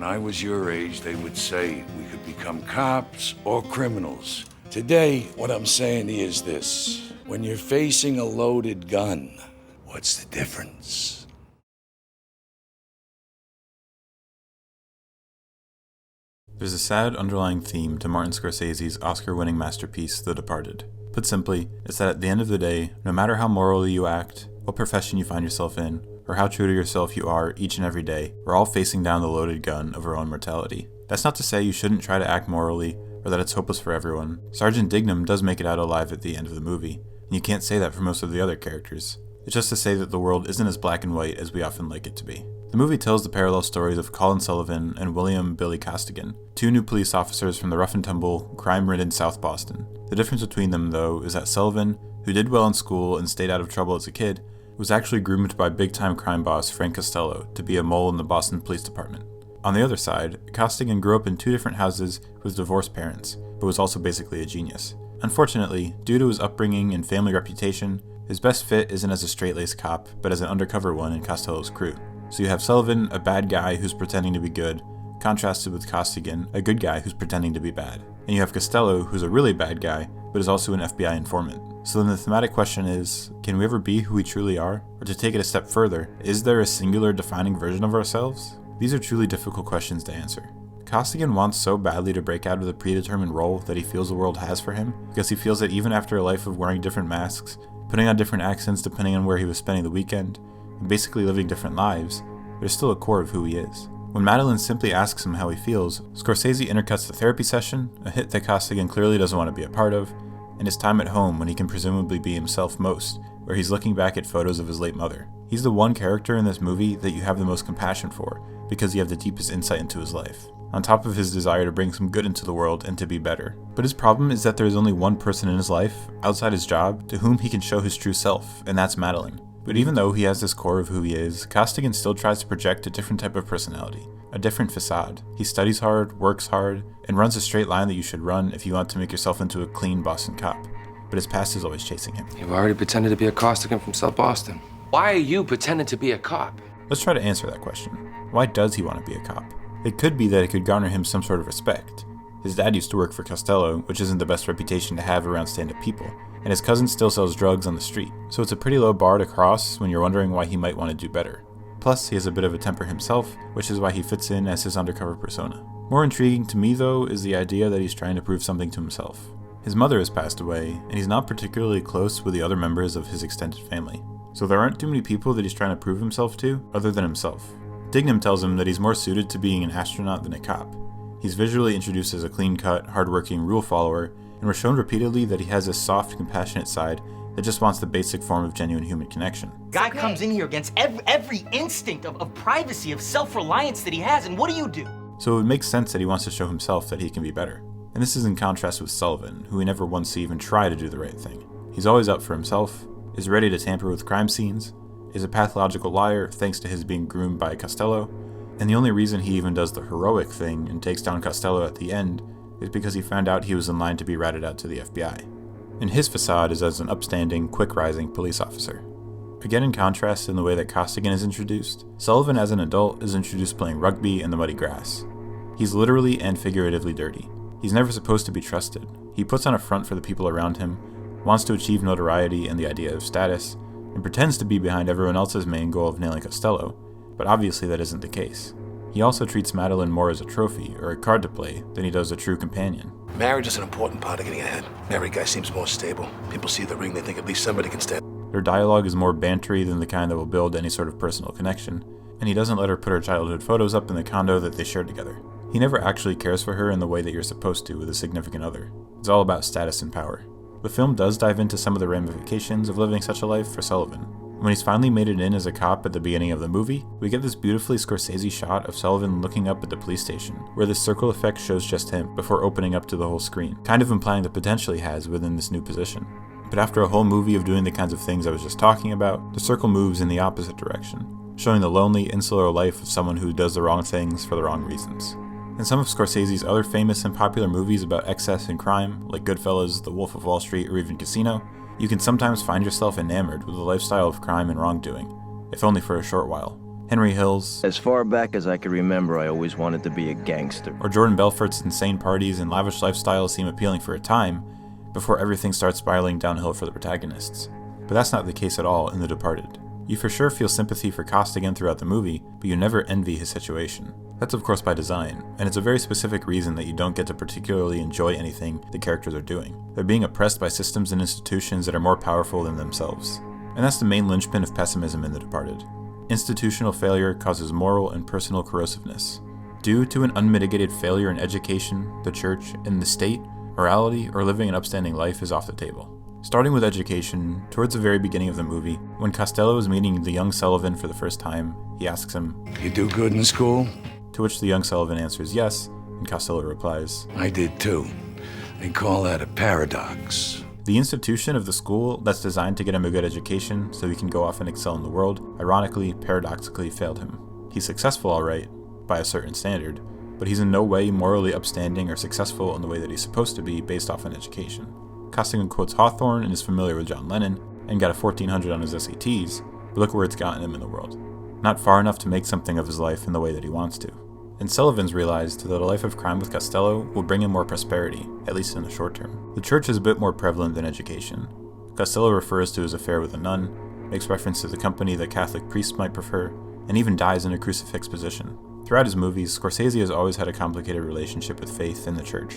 When I was your age, they would say we could become cops or criminals. Today, what I'm saying is this. When you're facing a loaded gun, what's the difference? There's a sad underlying theme to Martin Scorsese's Oscar-winning masterpiece, The Departed. Put simply, it's that at the end of the day, no matter how morally you act, what profession you find yourself in, or how true to yourself you are each and every day, we're all facing down the loaded gun of our own mortality. That's not to say you shouldn't try to act morally, or that it's hopeless for everyone. Sergeant Dignam does make it out alive at the end of the movie, and you can't say that for most of the other characters. It's just to say that the world isn't as black and white as we often like it to be. The movie tells the parallel stories of Colin Sullivan and William Billy Costigan, two new police officers from the rough-and-tumble, crime-ridden South Boston. The difference between them, though, is that Sullivan, who did well in school and stayed out of trouble as a kid, was actually groomed by big-time crime boss Frank Costello to be a mole in the Boston Police Department. On the other side, Costigan grew up in two different houses with divorced parents, but was also basically a genius. Unfortunately, due to his upbringing and family reputation, his best fit isn't as a straight-laced cop, but as an undercover one in Costello's crew. So you have Sullivan, a bad guy who's pretending to be good, contrasted with Costigan, a good guy who's pretending to be bad. And you have Costello, who's a really bad guy, but is also an FBI informant. So then the thematic question is, can we ever be who we truly are? Or to take it a step further, is there a singular defining version of ourselves? These are truly difficult questions to answer. Costigan wants so badly to break out of the predetermined role that he feels the world has for him, because he feels that even after a life of wearing different masks, putting on different accents depending on where he was spending the weekend, and basically living different lives, there's still a core of who he is. When Madeline simply asks him how he feels, Scorsese intercuts the therapy session, a hit that Costigan clearly doesn't want to be a part of, and his time at home when he can presumably be himself most, where he's looking back at photos of his late mother. He's the one character in this movie that you have the most compassion for, because you have the deepest insight into his life, on top of his desire to bring some good into the world and to be better. But his problem is that there is only one person in his life, outside his job, to whom he can show his true self, and that's Madeline. But even though he has this core of who he is, Costigan still tries to project a different type of personality, a different facade. He studies hard, works hard, and runs a straight line that you should run if you want to make yourself into a clean Boston cop. But his past is always chasing him. You've already pretended to be a Costigan from South Boston. Why are you pretending to be a cop? Let's try to answer that question. Why does he want to be a cop? It could be that it could garner him some sort of respect. His dad used to work for Costello, which isn't the best reputation to have around stand-up people, and his cousin still sells drugs on the street, so it's a pretty low bar to cross when you're wondering why he might want to do better. Plus, he has a bit of a temper himself, which is why he fits in as his undercover persona. More intriguing to me, though, is the idea that he's trying to prove something to himself. His mother has passed away, and he's not particularly close with the other members of his extended family. So there aren't too many people that he's trying to prove himself to, other than himself. Dignam tells him that he's more suited to being an astronaut than a cop. He's visually introduced as a clean-cut, hardworking rule follower, and we're shown repeatedly that he has a soft, compassionate side that just wants the basic form of genuine human connection. Guy comes in here against every instinct of privacy, of self-reliance that he has, and what do? So it makes sense that he wants to show himself that he can be better. And this is in contrast with Sullivan, who we never once see even try to do the right thing. He's always up for himself, is ready to tamper with crime scenes, is a pathological liar thanks to his being groomed by Costello, and the only reason he even does the heroic thing and takes down Costello at the end is because he found out he was in line to be ratted out to the FBI. And his facade is as an upstanding, quick-rising police officer. Again, in contrast in the way that Costigan is introduced, Sullivan as an adult is introduced playing rugby in the muddy grass. He's literally and figuratively dirty. He's never supposed to be trusted. He puts on a front for the people around him, wants to achieve notoriety and the idea of status, and pretends to be behind everyone else's main goal of nailing Costello, but obviously that isn't the case. He also treats Madeline more as a trophy or a card to play than he does a true companion. Marriage is an important part of getting ahead. Married guy seems more stable. People see the ring, they think at least somebody can stand. Their dialogue is more bantery than the kind that will build any sort of personal connection, and he doesn't let her put her childhood photos up in the condo that they share together. He never actually cares for her in the way that you're supposed to with a significant other. It's all about status and power. The film does dive into some of the ramifications of living such a life for Sullivan. When he's finally made it in as a cop at the beginning of the movie, we get this beautifully Scorsese shot of Sullivan looking up at the police station, where this circle effect shows just him before opening up to the whole screen, kind of implying the potential he has within this new position. But after a whole movie of doing the kinds of things I was just talking about, the circle moves in the opposite direction, showing the lonely, insular life of someone who does the wrong things for the wrong reasons. In some of Scorsese's other famous and popular movies about excess and crime, like Goodfellas, The Wolf of Wall Street, or even Casino, you can sometimes find yourself enamored with the lifestyle of crime and wrongdoing, if only for a short while. Henry Hill's, As far back as I can remember, I always wanted to be a gangster. or Jordan Belfort's insane parties and lavish lifestyles seem appealing for a time, before everything starts spiraling downhill for the protagonists. But that's not the case at all in The Departed. You for sure feel sympathy for Costigan throughout the movie, but you never envy his situation. That's of course by design, and it's a very specific reason that you don't get to particularly enjoy anything the characters are doing. They're being oppressed by systems and institutions that are more powerful than themselves. And that's the main linchpin of pessimism in The Departed. Institutional failure causes moral and personal corrosiveness. Due to an unmitigated failure in education, the church, and the state, morality or living an upstanding life is off the table. Starting with education, towards the very beginning of the movie, when Costello is meeting the young Sullivan for the first time, he asks him, You do good in school? to which the young Sullivan answers yes, and Costello replies, I did too. They call that a paradox. The institution of the school that's designed to get him a good education so he can go off and excel in the world, ironically, paradoxically failed him. He's successful alright, by a certain standard, but he's in no way morally upstanding or successful in the way that he's supposed to be based off an education. Costigan quotes Hawthorne and is familiar with John Lennon, and got a 1400 on his SATs, but look where it's gotten him in the world. Not far enough to make something of his life in the way that he wants to. And Sullivan's realized that a life of crime with Costello will bring him more prosperity, at least in the short term. The church is a bit more prevalent than education. Costello refers to his affair with a nun, makes reference to the company that Catholic priests might prefer, and even dies in a crucifix position. Throughout his movies, Scorsese has always had a complicated relationship with faith and the church.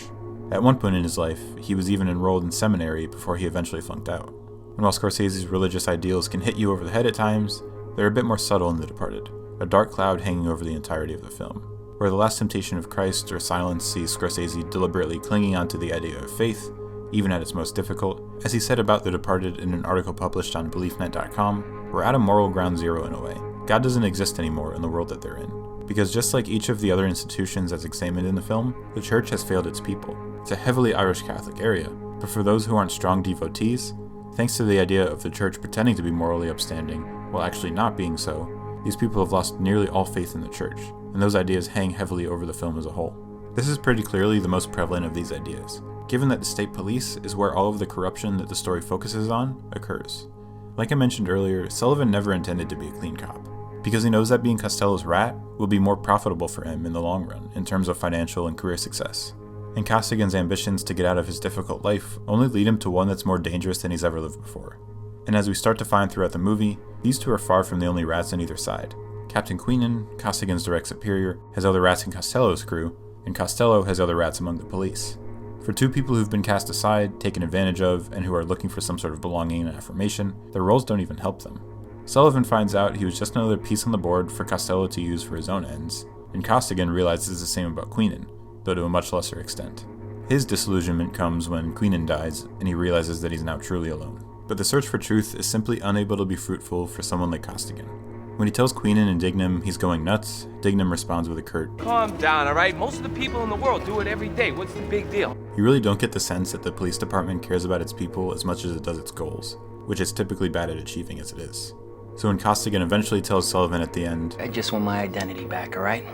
At one point in his life, he was even enrolled in seminary before he eventually flunked out. And while Scorsese's religious ideals can hit you over the head at times, they're a bit more subtle in The Departed, a dark cloud hanging over the entirety of the film. Where The Last Temptation of Christ or Silence sees Scorsese deliberately clinging onto the idea of faith, even at its most difficult, as he said about The Departed in an article published on BeliefNet.com, we're at a moral ground zero in a way. God doesn't exist anymore in the world that they're in. Because just like each of the other institutions as examined in the film, the church has failed its people. It's a heavily Irish Catholic area, but for those who aren't strong devotees, thanks to the idea of the church pretending to be morally upstanding, while actually not being so, these people have lost nearly all faith in the church, and those ideas hang heavily over the film as a whole. This is pretty clearly the most prevalent of these ideas, given that the state police is where all of the corruption that the story focuses on occurs. Like I mentioned earlier, Sullivan never intended to be a clean cop, because he knows that being Costello's rat will be more profitable for him in the long run in terms of financial and career success. And Costigan's ambitions to get out of his difficult life only lead him to one that's more dangerous than he's ever lived before. And as we start to find throughout the movie, these two are far from the only rats on either side. Captain Queenan, Costigan's direct superior, has other rats in Costello's crew, and Costello has other rats among the police. For two people who've been cast aside, taken advantage of, and who are looking for some sort of belonging and affirmation, their roles don't even help them. Sullivan finds out he was just another piece on the board for Costello to use for his own ends, and Costigan realizes the same about Queenan, though to a much lesser extent. His disillusionment comes when Queenan dies, and he realizes that he's now truly alone. But the search for truth is simply unable to be fruitful for someone like Costigan. When he tells Queenan and Dignam he's going nuts, Dignam responds with a curt, Calm down, all right? Most of the people in the world do it every day. What's the big deal? You really don't get the sense that the police department cares about its people as much as it does its goals, which it's typically bad at achieving as it is. So when Costigan eventually tells Sullivan at the end, I just want my identity back, all right?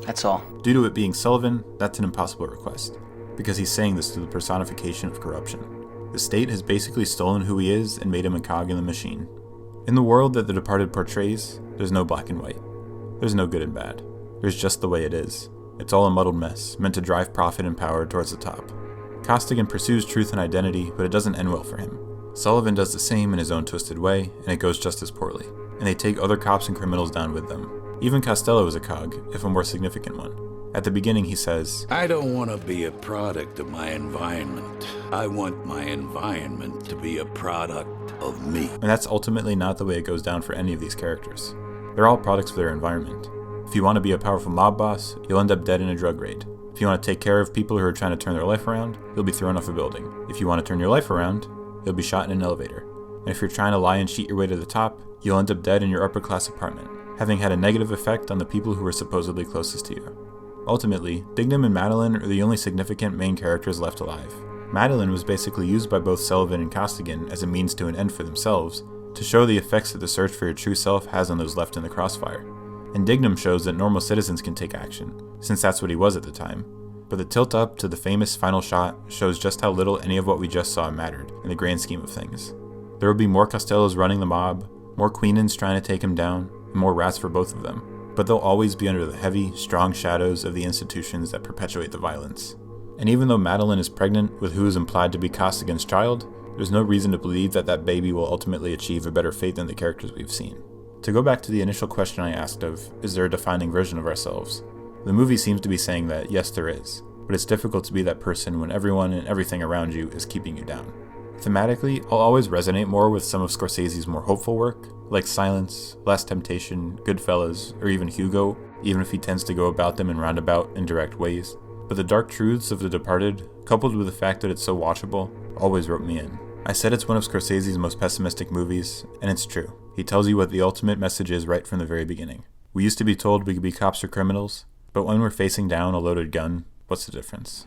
That's all. due to it being Sullivan, that's an impossible request, because he's saying this to the personification of corruption. The state has basically stolen who he is and made him a cog in the machine. In the world that The Departed portrays, there's no black and white. There's no good and bad. There's just the way it is. It's all a muddled mess, meant to drive profit and power towards the top. Costigan pursues truth and identity, but it doesn't end well for him. Sullivan does the same in his own twisted way, and it goes just as poorly. And they take other cops and criminals down with them. Even Costello is a cog, if a more significant one. At the beginning he says, I don't want to be a product of my environment. I want my environment to be a product of me. and that's ultimately not the way it goes down for any of these characters. They're all products of their environment. If you want to be a powerful mob boss, you'll end up dead in a drug raid. If you want to take care of people who are trying to turn their life around, you'll be thrown off a building. If you want to turn your life around, you'll be shot in an elevator. And if you're trying to lie and cheat your way to the top, you'll end up dead in your upper class apartment, having had a negative effect on the people who were supposedly closest to you. Ultimately, Dignam and Madeline are the only significant main characters left alive. Madeline was basically used by both Sullivan and Costigan as a means to an end for themselves, to show the effects that the search for your true self has on those left in the crossfire. And Dignam shows that normal citizens can take action, since that's what he was at the time. But the tilt up to the famous final shot shows just how little any of what we just saw mattered in the grand scheme of things. There will be more Costellos running the mob, more Queenans trying to take him down, and more rats for both of them, but they'll always be under the heavy, strong shadows of the institutions that perpetuate the violence. And even though Madeline is pregnant with who is implied to be Costigan's child, there's no reason to believe that that baby will ultimately achieve a better fate than the characters we've seen. To go back to the initial question I asked of, is there a defining version of ourselves? The movie seems to be saying that yes there is, but it's difficult to be that person when everyone and everything around you is keeping you down. Thematically, I'll always resonate more with some of Scorsese's more hopeful work, like Silence, Last Temptation, Goodfellas, or even Hugo, even if he tends to go about them in roundabout, indirect ways. But the dark truths of The Departed, coupled with the fact that it's so watchable, always wrote me in. I said it's one of Scorsese's most pessimistic movies, and it's true. He tells you what the ultimate message is right from the very beginning. We used to be told we could be cops or criminals, but when we're facing down a loaded gun, what's the difference?